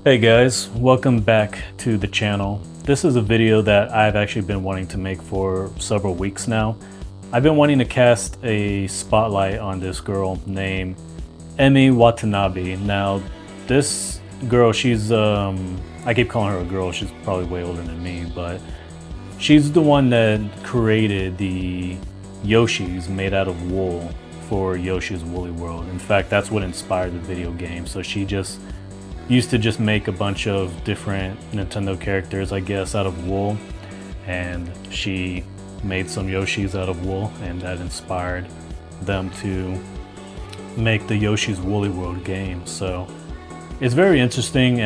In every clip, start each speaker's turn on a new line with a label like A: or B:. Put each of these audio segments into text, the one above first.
A: Hey guys, welcome back to the channel. This is a video that I've actually been wanting to make for several weeks now. I've been wanting to cast a spotlight on this girl named Emi Watanabe. Now, this girl, she's, I keep calling her a girl, she's probably way older than me, but she's the one that created the Yoshis made out of wool for Yoshi's Woolly World. In fact, that's what inspired the video game. So she just used to just make a bunch of different Nintendo characters, I guess, out of wool, and she made some Yoshis out of wool, and that inspired them to make the Yoshi's Woolly World game. So it's very interesting.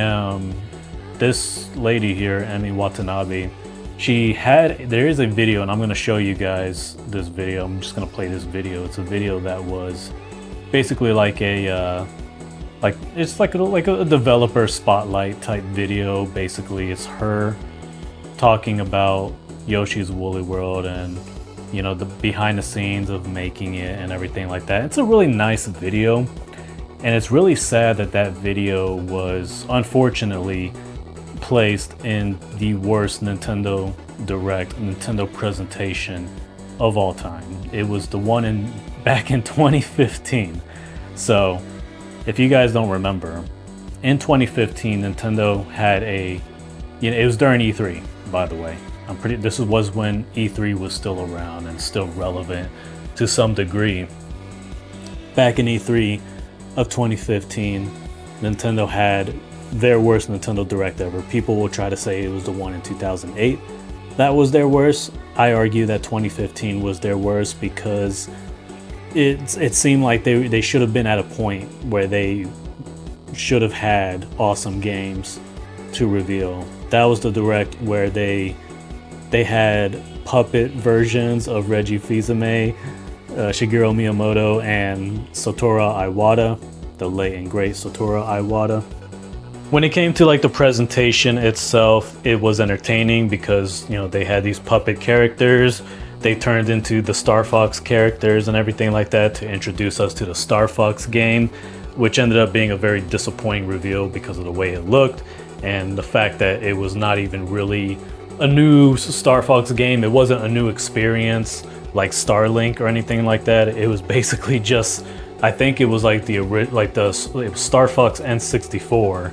A: This lady here, Emi Watanabe, there is a video, and I'm going to show you guys this video. I'm just going to play this video. It's a video that was basically like it's like a developer spotlight type video. Basically, it's her talking about Yoshi's Woolly World and, you know, the behind the scenes of making it and everything like that. It's a really nice video, and it's really sad that that video was unfortunately placed in the worst Nintendo presentation of all time. It was the one back in 2015. So if you guys don't remember, in 2015, Nintendo had it was during E3, by the way. This was when E3 was still around and still relevant to some degree. Back in E3 of 2015, Nintendo had their worst Nintendo Direct ever. People will try to say it was the one in 2008. That was their worst. I argue that 2015 was their worst because it seemed like they should have been at a point where they should have had awesome games to reveal. That was the Direct where they had puppet versions of Reggie Fils-Aimé, Shigeru Miyamoto, and Satoru Iwata, the late and great Satoru Iwata. When it came to like the presentation itself, it was entertaining because, you know, they had these puppet characters. They turned into the Star Fox characters and everything like that to introduce us to the Star Fox game, which ended up being a very disappointing reveal because of the way it looked and the fact that it was not even really a new Star Fox game. It wasn't a new experience like Starlink or anything like that. It was basically just, I think it was like it was Star Fox N64,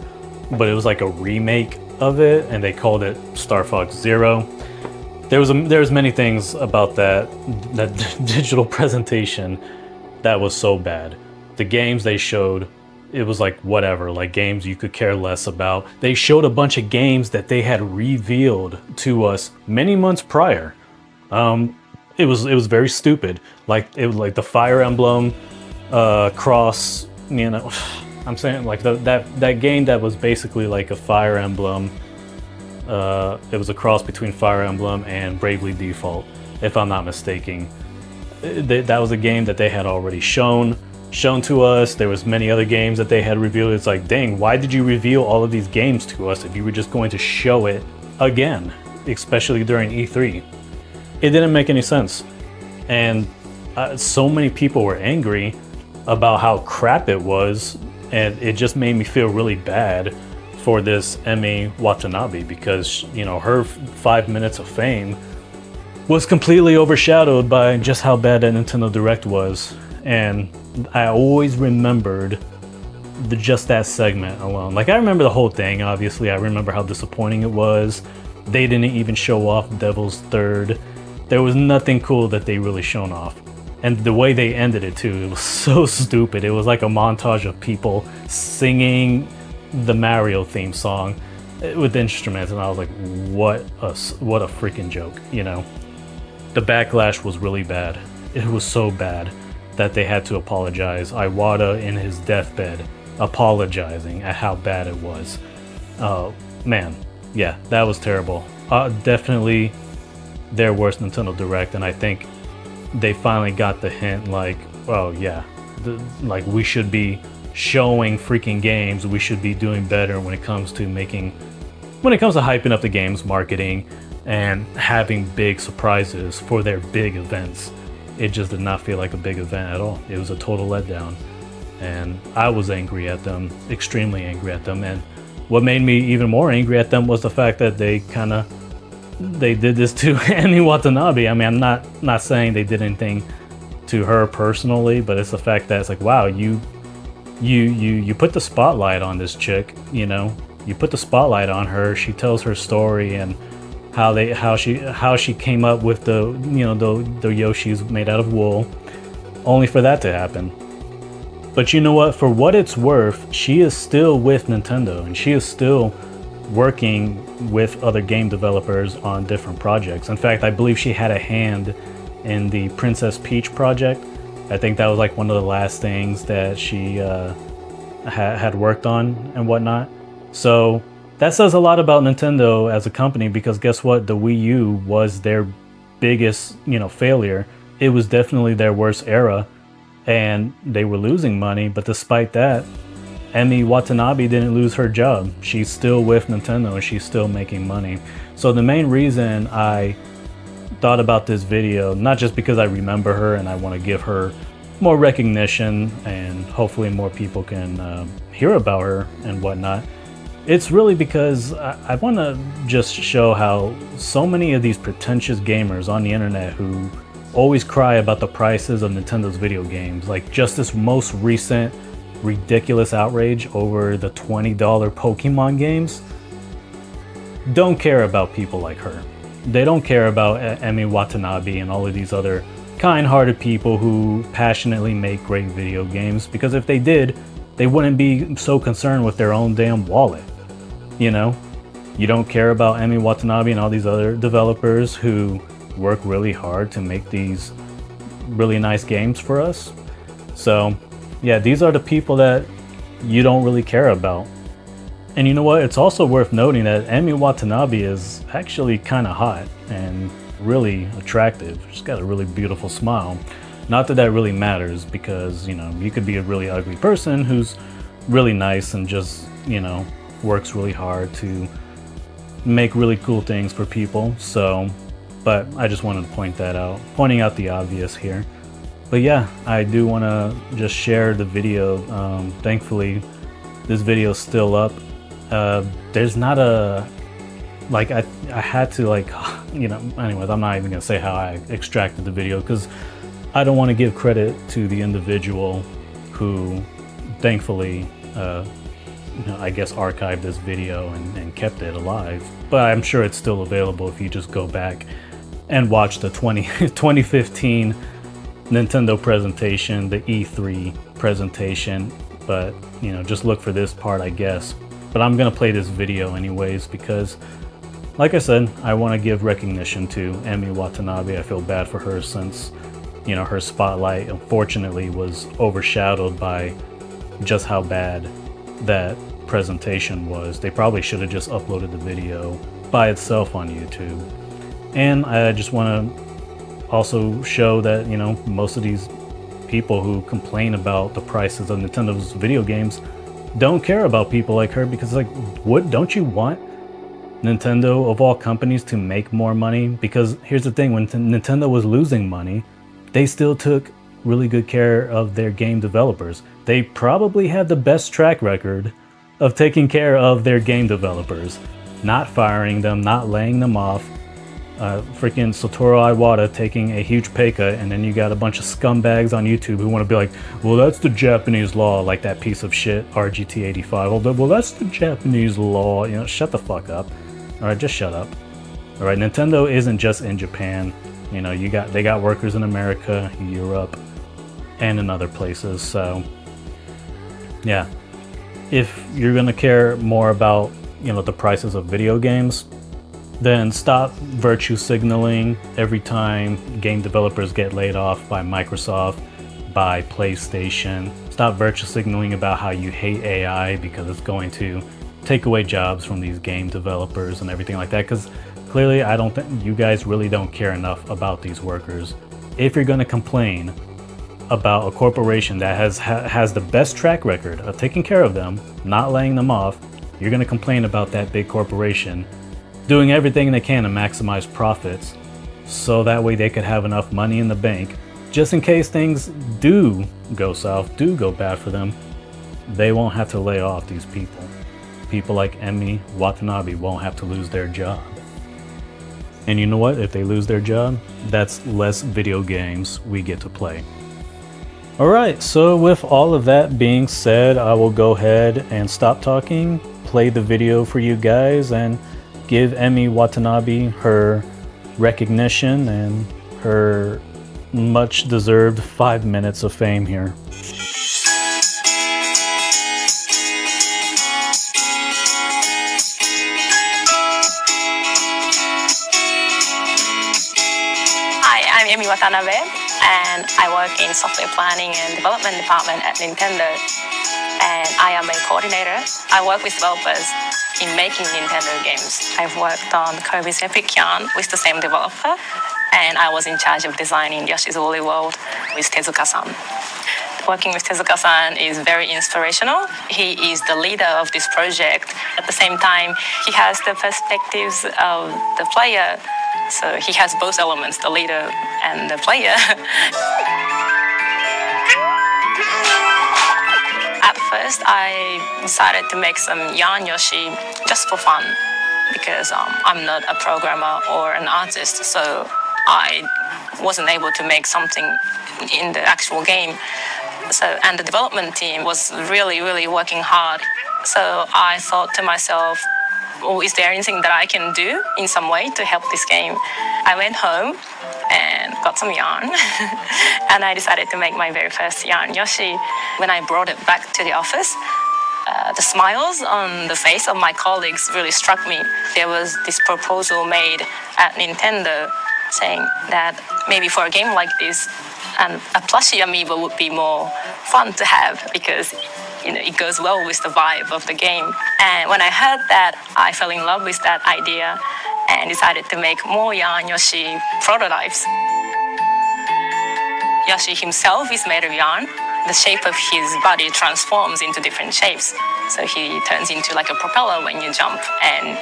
A: but it was like a remake of it, and they called it Star Fox Zero. There was many things about that digital presentation that was so bad. The games they showed, it was like whatever, like games you could care less about. They showed a bunch of games that they had revealed to us many months prior. It was very stupid. Like it was like the Fire Emblem cross, you know. I'm saying like that game that was basically like a Fire Emblem. It was a cross between Fire Emblem and Bravely Default, if I'm not mistaken. That was a game that they had already shown to us. There was many other games that they had revealed. It's like, dang, why did you reveal all of these games to us if you were just going to show it again, especially during E3? It didn't make any sense. And so many people were angry about how crap it was, and it just made me feel really bad for this Emi Watanabe because, you know, her 5 minutes of fame was completely overshadowed by just how bad that Nintendo Direct was. And I always remembered just that segment alone. Like, I remember the whole thing, obviously. I remember how disappointing it was. They didn't even show off Devil's Third. There was nothing cool that they really shown off. And the way they ended it too, it was so stupid. It was like a montage of people singing the Mario theme song with instruments, and I was like, what a freaking joke, you know. The backlash was really bad. It was so bad that they had to apologize. Iwata in his deathbed apologizing at how bad it was. Man, yeah, that was terrible. Definitely their worst Nintendo Direct, and I think they finally got the hint, like, oh yeah, like we should be showing freaking games. We should be doing better when it comes to hyping up the games, marketing, and having big surprises for their big events. It just did not feel like a big event at all. It was a total letdown. And I was angry at them, extremely angry at them. And what made me even more angry at them was the fact that they did this to Emi Watanabe. I mean, I'm not saying they did anything to her personally, but it's the fact that it's like, wow, you put the spotlight on this chick, you know, you put the spotlight on her. She tells her story and how she came up with the Yoshis made out of wool, only for that to happen. But you know what? For what it's worth, she is still with Nintendo, and she is still working with other game developers on different projects. In fact, I believe she had a hand in the Princess Peach project. I think that was like one of the last things that she had worked on and whatnot. So that says a lot about Nintendo as a company, because guess what? The Wii U was their biggest, failure. It was definitely their worst era, and they were losing money. But despite that, Emi Watanabe didn't lose her job. She's still with Nintendo and she's still making money. So the main reason I thought about this video, not just because I remember her and I want to give her more recognition and hopefully more people can hear about her and whatnot, it's really because I want to just show how so many of these pretentious gamers on the internet who always cry about the prices of Nintendo's video games, like just this most recent ridiculous outrage over the $20 Pokemon games, don't care about people like her. They don't care about Emi Watanabe and all of these other kind-hearted people who passionately make great video games, because if they did, they wouldn't be so concerned with their own damn wallet. You don't care about Emi Watanabe and all these other developers who work really hard to make these really nice games for us. So yeah, these are the people that you don't really care about. And you know what? It's also worth noting that Emi Watanabe is actually kind of hot and really attractive. She's got a really beautiful smile. Not that that really matters, because, you could be a really ugly person who's really nice and just, works really hard to make really cool things for people. So, but I just wanted to pointing out the obvious here. But yeah, I do want to just share the video. Thankfully, this video is still up. There's not a, I had to anyways, I'm not even gonna say how I extracted the video, because I don't want to give credit to the individual who thankfully, I guess archived this video and kept it alive. But I'm sure it's still available if you just go back and watch the 2015 Nintendo presentation, the E3 presentation. But, just look for this part, I guess. But I'm gonna play this video anyways, because like I said, I want to give recognition to Emi Watanabe. I feel bad for her since, her spotlight unfortunately was overshadowed by just how bad that presentation was. They probably should have just uploaded the video by itself on YouTube. And I just want to also show that, most of these people who complain about the prices of Nintendo's video games don't care about people like her, because what don't you want Nintendo of all companies to make more money? Because here's the thing, when Nintendo was losing money, they still took really good care of their game developers. They probably had the best track record of taking care of their game developers, not firing them, not laying them off. Freaking Satoru Iwata taking a huge pay cut, and then you got a bunch of scumbags on YouTube who want to be like, well, that's the Japanese law, like that piece of shit RGT85. Well, that's the Japanese law. Shut the fuck up. All right, just shut up. All right, Nintendo isn't just in Japan. They got workers in America, Europe, and in other places. So yeah, if you're gonna care more about the prices of video games, then stop virtue signaling every time game developers get laid off by Microsoft, by PlayStation. Stop virtue signaling about how you hate AI because it's going to take away jobs from these game developers and everything like that, because clearly I don't think you guys really don't care enough about these workers. If you're going to complain about a corporation that has the best track record of taking care of them, not laying them off, you're going to complain about that big corporation doing everything they can to maximize profits, so that way they could have enough money in the bank just in case things do go south, do go bad for them. They won't have to lay off these people. people like Emi Watanabe won't have to lose their job. And you know what? If they lose their job, that's less video games we get to play. Alright, so with all of that being said, I will go ahead and stop talking, play the video for you guys, and give Emi Watanabe her recognition and her much deserved 5 minutes of fame here.
B: Hi, I'm Emi Watanabe, and I work in software planning and development department at Nintendo, and I am a coordinator. I work with developers in making Nintendo games. I've worked on Kirby's Epic Yarn with the same developer, and I was in charge of designing Yoshi's Woolly World with Tezuka-san. Working with Tezuka-san is very inspirational. He is the leader of this project. At the same time, he has the perspectives of the player. So he has both elements, the leader and the player. At first, I decided to make some Yarn Yoshi just for fun because I'm not a programmer or an artist, so I wasn't able to make something in the actual game. And the development team was really working hard. So I thought to myself, is there anything that I can do in some way to help this game? I went home and got some yarn and I decided to make my very first Yarn Yoshi. When I brought it back to the office, the smiles on the face of my colleagues really struck me. There was this proposal made at Nintendo saying that maybe for a game like this, a plushie amiibo would be more fun to have because it goes well with the vibe of the game. And when I heard that, I fell in love with that idea and decided to make more Yarn Yoshi prototypes. Yoshi himself is made of yarn. The shape of his body transforms into different shapes. So he turns into like a propeller when you jump, and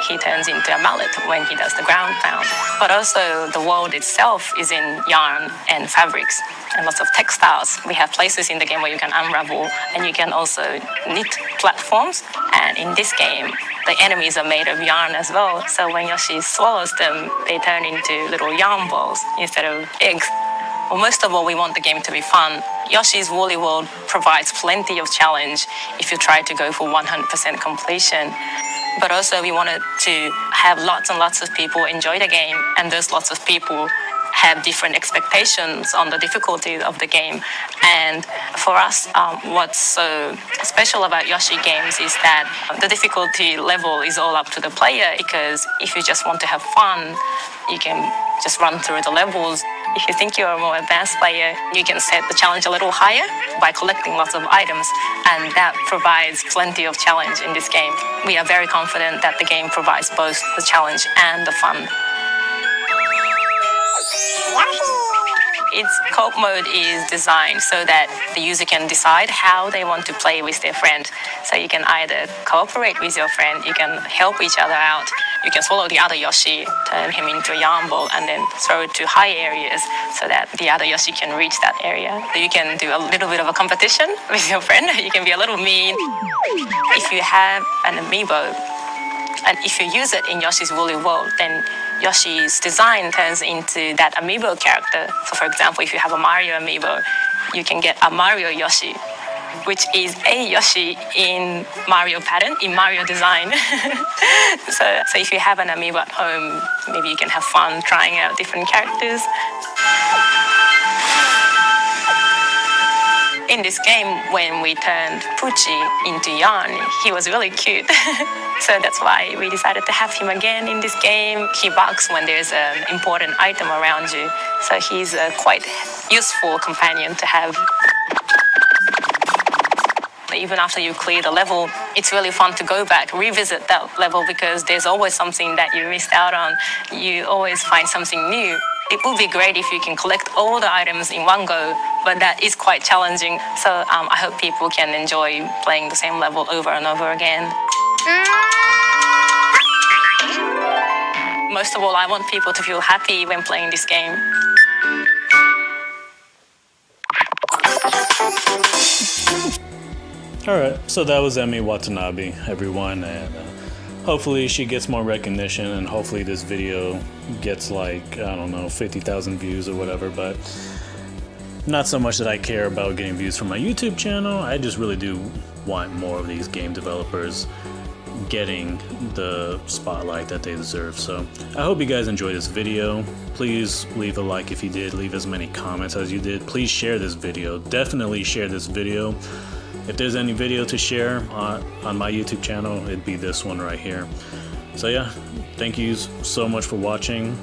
B: he turns into a mallet when he does the ground pound. But also the world itself is in yarn and fabrics and lots of textiles. We have places in the game where you can unravel, and you can also knit platforms. And in this game, the enemies are made of yarn as well. So when Yoshi swallows them, they turn into little yarn balls instead of eggs. Well, most of all, we want the game to be fun. Yoshi's Woolly World provides plenty of challenge if you try to go for 100% completion. But also we wanted to have lots and lots of people enjoy the game, and those lots of people have different expectations on the difficulty of the game. And for us, what's so special about Yoshi games is that the difficulty level is all up to the player, because if you just want to have fun, you can just run through the levels. If you think you're a more advanced player, you can set the challenge a little higher by collecting lots of items, and that provides plenty of challenge in this game. We are very confident that the game provides both the challenge and the fun. Its co-op mode is designed so that the user can decide how they want to play with their friend. So you can either cooperate with your friend, you can help each other out, you can swallow the other Yoshi, turn him into a yarn ball, and then throw it to high areas so that the other Yoshi can reach that area. So you can do a little bit of a competition with your friend. You can be a little mean. If you have an amiibo, and if you use it in Yoshi's Woolly World, then Yoshi's design turns into that amiibo character. So for example, if you have a Mario amiibo, you can get a Mario Yoshi, which is a Yoshi in Mario pattern, in Mario design. So if you have an amiibo at home, maybe you can have fun trying out different characters. In this game, when we turned Pucci into yarn, he was really cute. So that's why we decided to have him again in this game. He barks when there's an important item around you. So he's a quite useful companion to have. Even after you clear the level, it's really fun to go back, revisit that level, because there's always something that you missed out on. You always find something new. It would be great if you can collect all the items in one go, but that is quite challenging. So I hope people can enjoy playing the same level over and over again. Most of all, I want people to feel happy when playing this game.
A: All right, so that was Emi Watanabe, everyone, and hopefully she gets more recognition, and hopefully this video gets like, I don't know, 50,000 views or whatever. But not so much that I care about getting views from my YouTube channel. I just really do want more of these game developers getting the spotlight that they deserve. So I hope you guys enjoyed this video. Please leave a like if you did, leave as many comments as you did. Please share this video, definitely share this video. If there's any video to share on my YouTube channel, it'd be this one right here. So yeah, thank you so much for watching.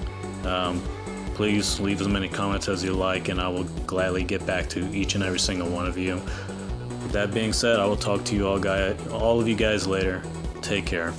A: Please leave as many comments as you like, and I will gladly get back to each and every single one of you. With that being said, I will talk to you all of you guys later. Take care.